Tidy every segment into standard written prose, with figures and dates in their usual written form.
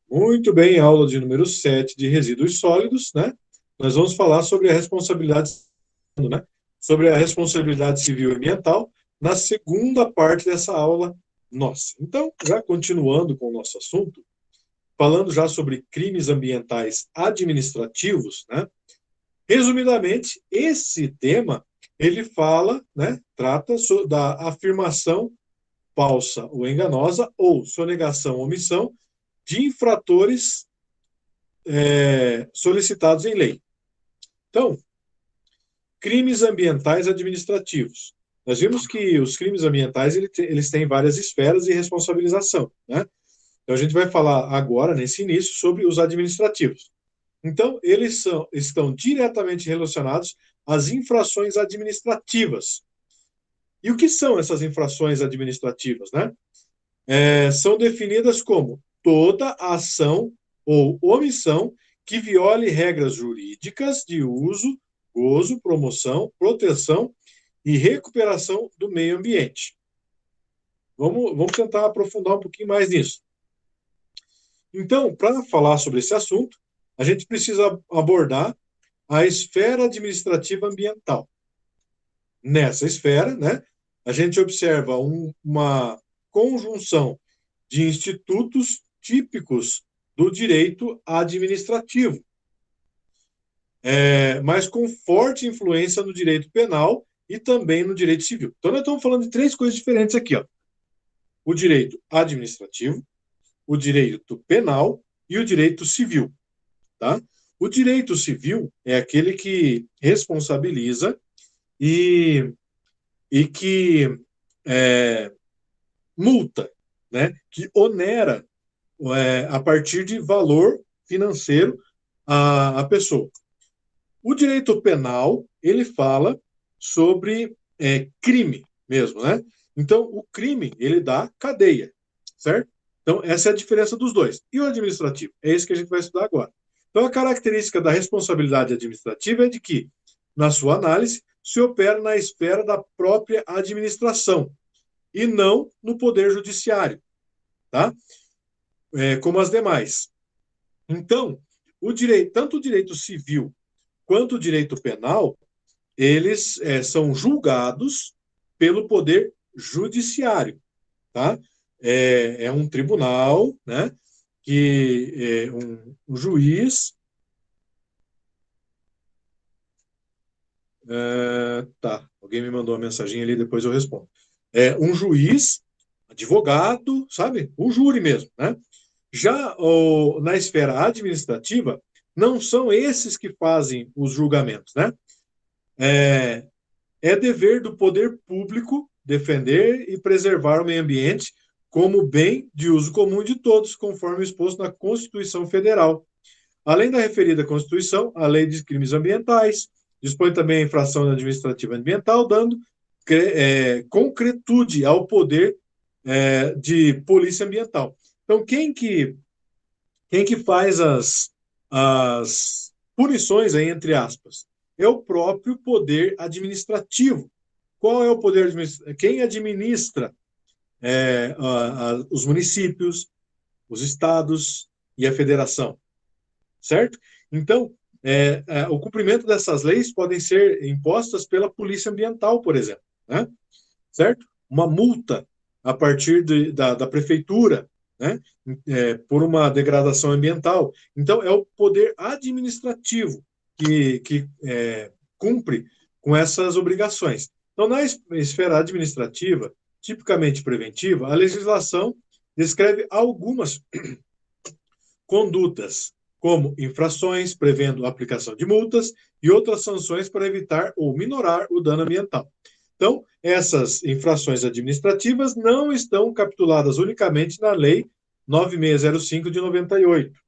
Muito bem, aula de número 7 de resíduos sólidos, né? Nós vamos falar sobre a responsabilidade, né? Sobre a responsabilidade civil e ambiental na segunda parte dessa aula nossa. Então, já continuando com o nosso assunto, falando já sobre crimes ambientais administrativos, né? Resumidamente, esse tema, ele fala, né? Trata da afirmação falsa ou enganosa ou sonegação ou omissão de infratores solicitados em lei. Então, crimes ambientais administrativos. Nós vimos que os crimes ambientais eles têm várias esferas de responsabilização, né? Então, a gente vai falar agora, nesse início, sobre os administrativos. Então, estão diretamente relacionados às infrações administrativas. E o que são essas infrações administrativas, né? São definidas como toda ação ou omissão que viole regras jurídicas de uso, gozo, promoção, proteção e recuperação do meio ambiente. Vamos tentar aprofundar um pouquinho mais nisso. Então, para falar sobre esse assunto, a gente precisa abordar a esfera administrativa ambiental. Nessa esfera, né, a gente observa uma conjunção de institutos típicos do direito administrativo, mas com forte influência no direito penal e também no direito civil. Então, nós estamos falando de três coisas diferentes aqui, ó. O direito administrativo, o direito penal e o direito civil, tá? O direito civil é aquele que responsabiliza e que multa, né? Que onera a partir de valor financeiro a pessoa. O direito penal, ele fala sobre crime mesmo, né? Então, o crime, ele dá cadeia, certo? Então, essa é a diferença dos dois. E o administrativo? É isso que a gente vai estudar agora. Então, a característica da responsabilidade administrativa é de que, na sua análise, se opera na esfera da própria administração e não no poder judiciário, tá? Como as demais. Então, tanto o direito civil quanto o direito penal, eles são julgados pelo poder judiciário, tá? É um tribunal, né? Que um juiz. Tá, alguém me mandou uma mensagem ali, depois eu respondo. Um juiz, advogado, sabe? Um júri mesmo, né? Já na esfera administrativa, não são esses que fazem os julgamentos, né? É dever do poder público defender e preservar o meio ambiente como bem de uso comum de todos, conforme exposto na Constituição Federal. Além da referida Constituição, a Lei de Crimes Ambientais dispõe também a infração administrativa ambiental, dando concretude ao poder de polícia ambiental. Então, quem que faz as punições, aí, entre aspas? É o próprio poder administrativo. Qual é o poder administrativo? Quem administra os municípios, os estados e a federação, certo? Então, o cumprimento dessas leis podem ser impostas pela polícia ambiental, por exemplo, né? Certo? Uma multa a partir da prefeitura, né? Por uma degradação ambiental. Então, é o poder administrativo que cumpre com essas obrigações. Então, na esfera administrativa, tipicamente preventiva, a legislação descreve algumas condutas, como infrações, prevendo a aplicação de multas e outras sanções para evitar ou minorar o dano ambiental. Então, essas infrações administrativas não estão capituladas unicamente na Lei 9605 de 98,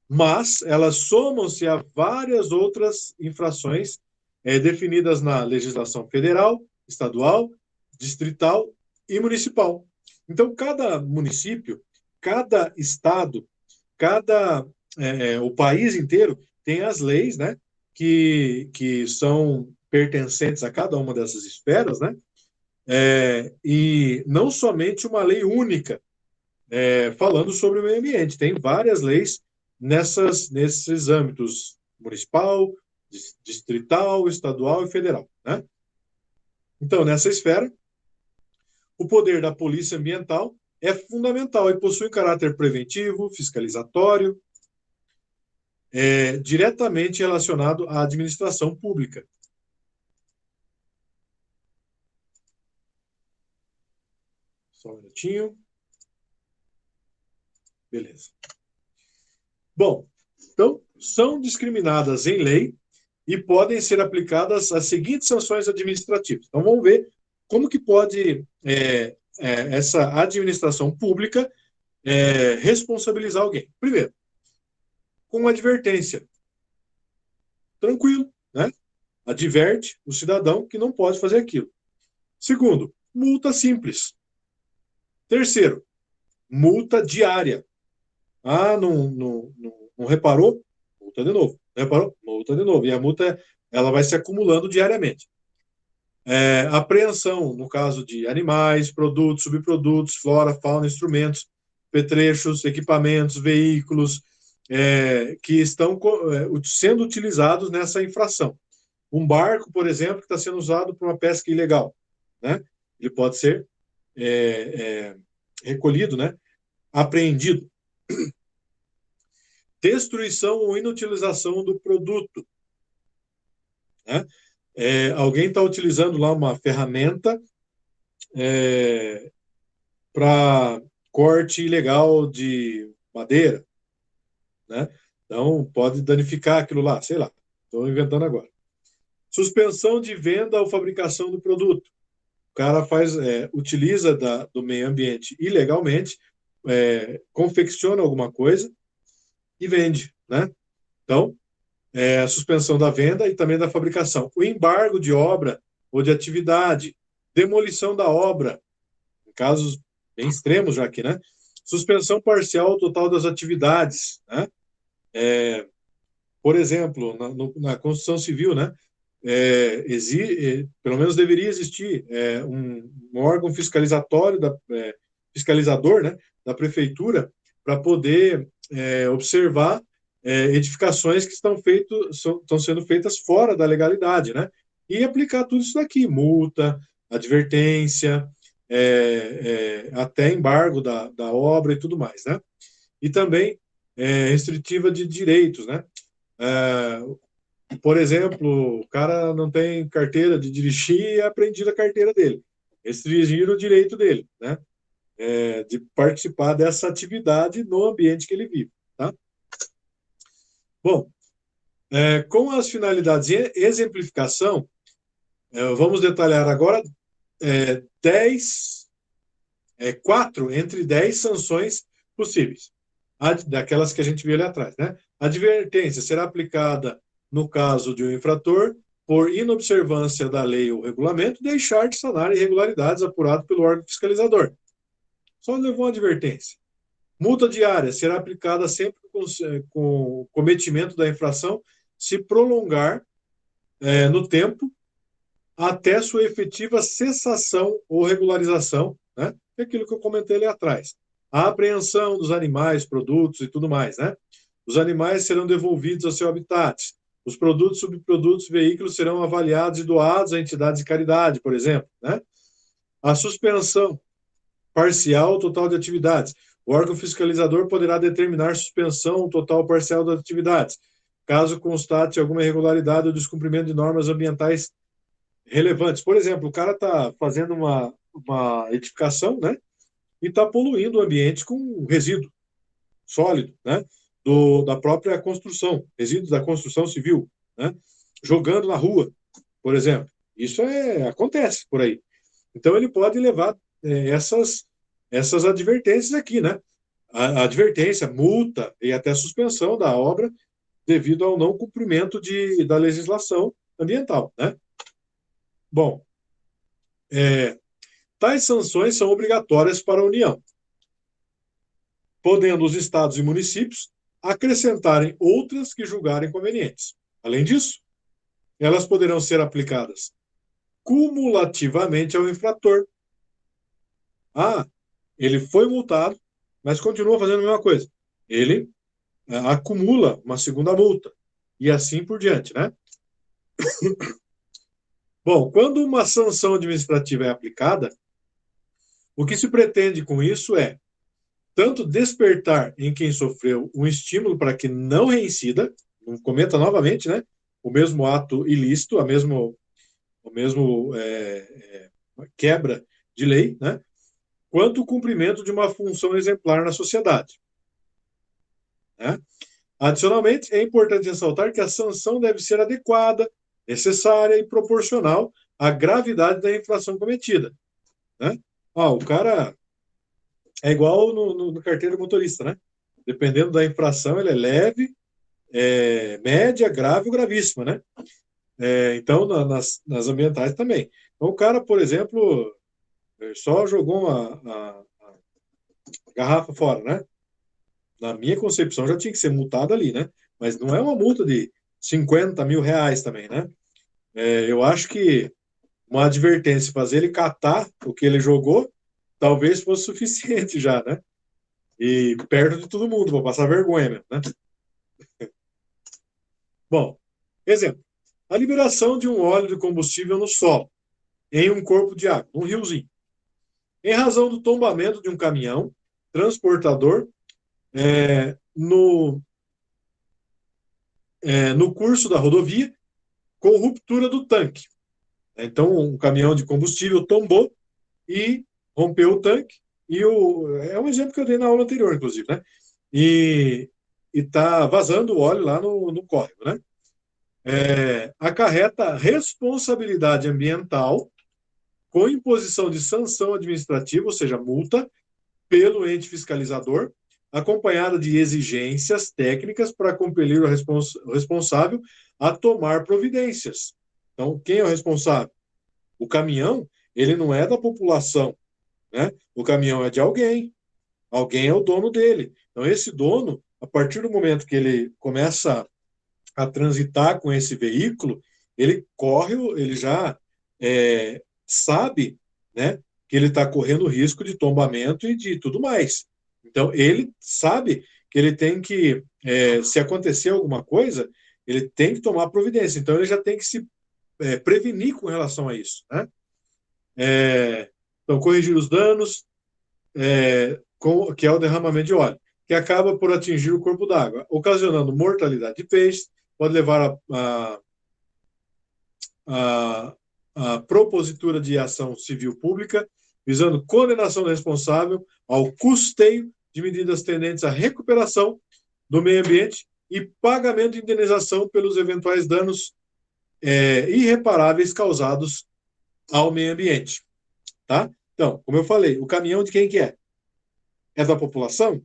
mas elas somam-se a várias outras infrações definidas na legislação federal, estadual, distrital e municipal. Então, cada município, cada estado, o país inteiro tem as leis, né, que são pertencentes a cada uma dessas esferas, né, e não somente uma lei única falando sobre o meio ambiente. Tem várias leis nesses âmbitos municipal, distrital, estadual e federal, né? Então, nessa esfera, o poder da polícia ambiental é fundamental e possui caráter preventivo, fiscalizatório, diretamente relacionado à administração pública. Só um minutinho. Beleza. Bom, então, são discriminadas em lei e podem ser aplicadas as seguintes sanções administrativas. Então, vamos ver como que pode essa administração pública responsabilizar alguém. Primeiro, com uma advertência. Tranquilo, né? Adverte o cidadão que não pode fazer aquilo. Segundo, multa simples. Terceiro, multa diária. Ah, não reparou? Multa de novo. Não reparou? Multa de novo. E a multa ela vai se acumulando diariamente. Apreensão, no caso de animais, produtos, subprodutos, flora, fauna, instrumentos, petrechos, equipamentos, veículos que estão sendo utilizados nessa infração. Um barco, por exemplo, que está sendo usado para uma pesca ilegal, né? Ele pode ser recolhido, né? Apreendido. Destruição ou inutilização do produto, né? Alguém está utilizando lá uma ferramenta para corte ilegal de madeira, né? Então, pode danificar aquilo lá, sei lá, estou inventando agora. Suspensão de venda ou fabricação do produto. O cara utiliza do meio ambiente ilegalmente, confecciona alguma coisa e vende, né? Então, a suspensão da venda e também da fabricação. O embargo de obra ou de atividade, demolição da obra, em casos bem extremos já aqui, né? Suspensão parcial ou total das atividades, né? Por exemplo, na construção civil, né? Pelo menos deveria existir um órgão fiscalizador, né, da prefeitura para poder observar edificações que estão sendo feitas fora da legalidade, né, e aplicar tudo isso daqui, multa, advertência, até embargo da obra e tudo mais, né, e também restritiva de direitos, né, por exemplo, o cara não tem carteira de dirigir e é apreendido a carteira dele. Restringir o direito dele, né? De participar dessa atividade no ambiente que ele vive, tá? Bom, com as finalidades de exemplificação, vamos detalhar agora 4 entre 10 sanções possíveis, daquelas que a gente viu ali atrás, né? A advertência será aplicada no caso de um infrator por inobservância da lei ou regulamento, deixar de sanar irregularidades apurado pelo órgão fiscalizador. Só levou uma advertência. Multa diária será aplicada sempre com o cometimento da infração se prolongar no tempo até sua efetiva cessação ou regularização, né? É aquilo que eu comentei ali atrás. A apreensão dos animais, produtos e tudo mais, né? Os animais serão devolvidos ao seu habitat. Os produtos, subprodutos, veículos serão avaliados e doados a entidades de caridade, por exemplo, né? A suspensão parcial ou total de atividades. O órgão fiscalizador poderá determinar suspensão total ou parcial das atividades, caso constate alguma irregularidade ou descumprimento de normas ambientais relevantes. Por exemplo, o cara está fazendo uma edificação, né? E está poluindo o ambiente com resíduo sólido, né? Da própria construção, resíduos da construção civil, né? Jogando na rua, por exemplo. Isso acontece por aí. Então, ele pode levar essas advertências aqui, né? A advertência, multa e até suspensão da obra devido ao não cumprimento da legislação ambiental, né? Bom, tais sanções são obrigatórias para a União, podendo os estados e municípios acrescentarem outras que julgarem convenientes. Além disso, elas poderão ser aplicadas cumulativamente ao infrator. Ah, ele foi multado, mas continua fazendo a mesma coisa. Ele acumula uma segunda multa, e assim por diante, né? Bom, quando uma sanção administrativa é aplicada, o que se pretende com isso é tanto despertar em quem sofreu um estímulo para que não reincida, não cometa novamente, né, o mesmo ato ilícito, o mesmo quebra de lei, né, quanto o cumprimento de uma função exemplar na sociedade. Né? Adicionalmente, é importante ressaltar que a sanção deve ser adequada, necessária e proporcional à gravidade da infração cometida. Né? O cara é igual no carteiro motorista, né? Dependendo da infração, ele é leve, média, grave ou gravíssima, né? Então, nas ambientais também. Então, o cara, por exemplo, só jogou a garrafa fora, né? Na minha concepção, já tinha que ser multado ali, né? Mas não é uma multa de 50 mil reais também, né? Eu acho que uma advertência, fazer ele catar o que ele jogou, talvez fosse suficiente já, né? E perto de todo mundo, vou passar vergonha mesmo, né? Bom, exemplo. A liberação de um óleo de combustível no solo, em um corpo de água, um riozinho. Em razão do tombamento de um caminhão transportador no curso da rodovia, com ruptura do tanque. Então, um caminhão de combustível tombou e rompeu o tanque. É um exemplo que eu dei na aula anterior, inclusive, né? E está vazando o óleo lá no córrego, né? Acarreta responsabilidade ambiental com imposição de sanção administrativa, ou seja, multa, pelo ente fiscalizador, acompanhada de exigências técnicas para compelir o responsável a tomar providências. Então, quem é o responsável? O caminhão, ele não é da população, né? O caminhão é de alguém. Alguém é o dono dele. Então, esse dono, a partir do momento que ele começa a transitar com esse veículo, ele já sabe, né, que ele está correndo risco de tombamento e de tudo mais. Então, ele sabe que ele tem que, se acontecer alguma coisa, ele tem que tomar providência. Então, ele já tem que se prevenir com relação a isso. Né? Então, corrigir os danos, que é o derramamento de óleo, que acaba por atingir o corpo d'água, ocasionando mortalidade de peixes, pode levar a propositura de ação civil pública, visando condenação do responsável ao custeio de medidas tendentes à recuperação do meio ambiente e pagamento de indenização pelos eventuais danos irreparáveis causados ao meio ambiente. Tá? Então, como eu falei, o caminhão de quem que é? É da população?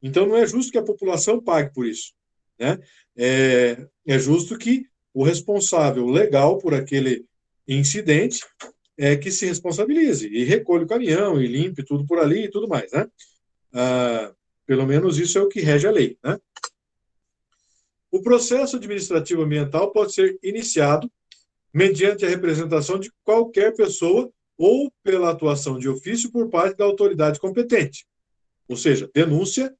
Então, não é justo que a população pague por isso. Né? É justo que o responsável legal por aquele incidente que se responsabilize e recolhe o caminhão e limpe tudo por ali e tudo mais. Né? Pelo menos isso é o que rege a lei. Né? O processo administrativo ambiental pode ser iniciado mediante a representação de qualquer pessoa ou pela atuação de ofício por parte da autoridade competente, ou seja, denúncia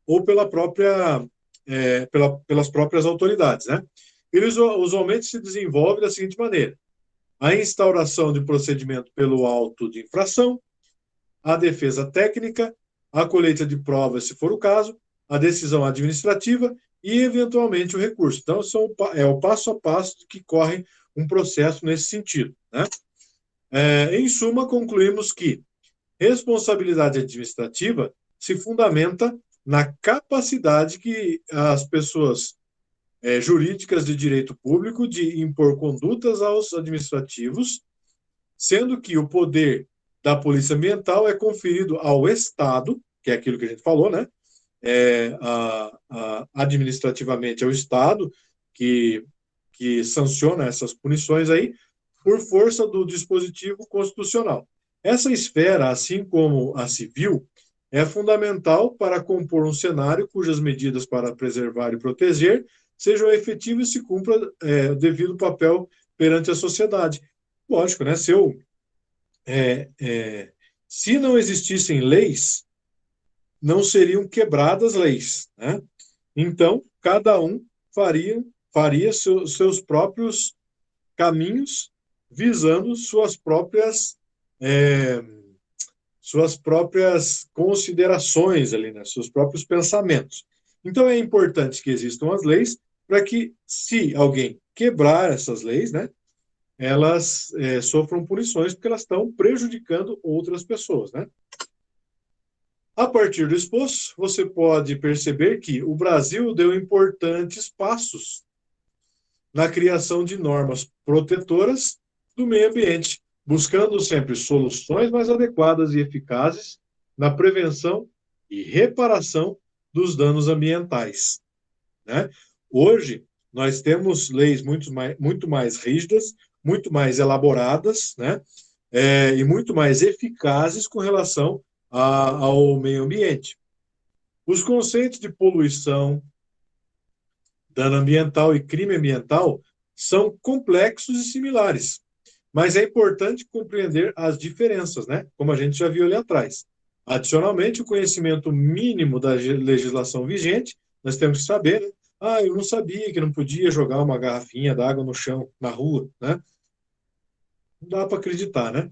ou pelas próprias autoridades. Né? Ele usualmente se desenvolve da seguinte maneira: a instauração de procedimento pelo auto de infração, a defesa técnica, a colheita de provas, se for o caso, a decisão administrativa e, eventualmente, o recurso. Então, é o passo a passo que corre um processo nesse sentido. Né? Em suma, concluímos que responsabilidade administrativa se fundamenta na capacidade que as pessoas jurídicas de direito público de impor condutas aos administrativos, sendo que o poder da Polícia Ambiental é conferido ao Estado, que é aquilo que a gente falou, né? Administrativamente é o Estado que sanciona essas punições aí, por força do dispositivo constitucional. Essa esfera, assim como a civil, é fundamental para compor um cenário cujas medidas para preservar e proteger sejam efetivas e se cumpra o devido papel perante a sociedade. Lógico, né? Se não existissem leis, não seriam quebradas leis, né? Então, cada um faria seus próprios caminhos, visando é, suas próprias considerações ali, né? Seus próprios pensamentos. Então, é importante que existam as leis para que, se alguém quebrar essas leis, né, elas sofram punições porque elas estão prejudicando outras pessoas, né? A partir do exposto, você pode perceber que o Brasil deu importantes passos na criação de normas protetoras do meio ambiente, buscando sempre soluções mais adequadas e eficazes na prevenção e reparação dos danos ambientais, né? Hoje, nós temos leis muito mais rígidas, muito mais elaboradas, né? E muito mais eficazes com relação ao meio ambiente. Os conceitos de poluição, dano ambiental e crime ambiental são complexos e similares, mas é importante compreender as diferenças, né? Como a gente já viu ali atrás. Adicionalmente, o conhecimento mínimo da legislação vigente, nós temos que saber, né? Eu não sabia que não podia jogar uma garrafinha d'água no chão, na rua, né? Não dá para acreditar, né?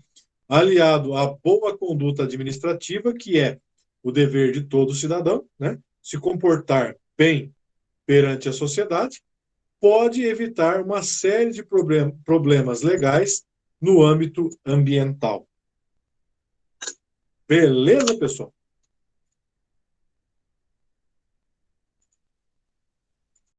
Aliado à boa conduta administrativa, que é o dever de todo cidadão, né? Se comportar bem perante a sociedade, pode evitar uma série de problemas legais no âmbito ambiental. Beleza, pessoal?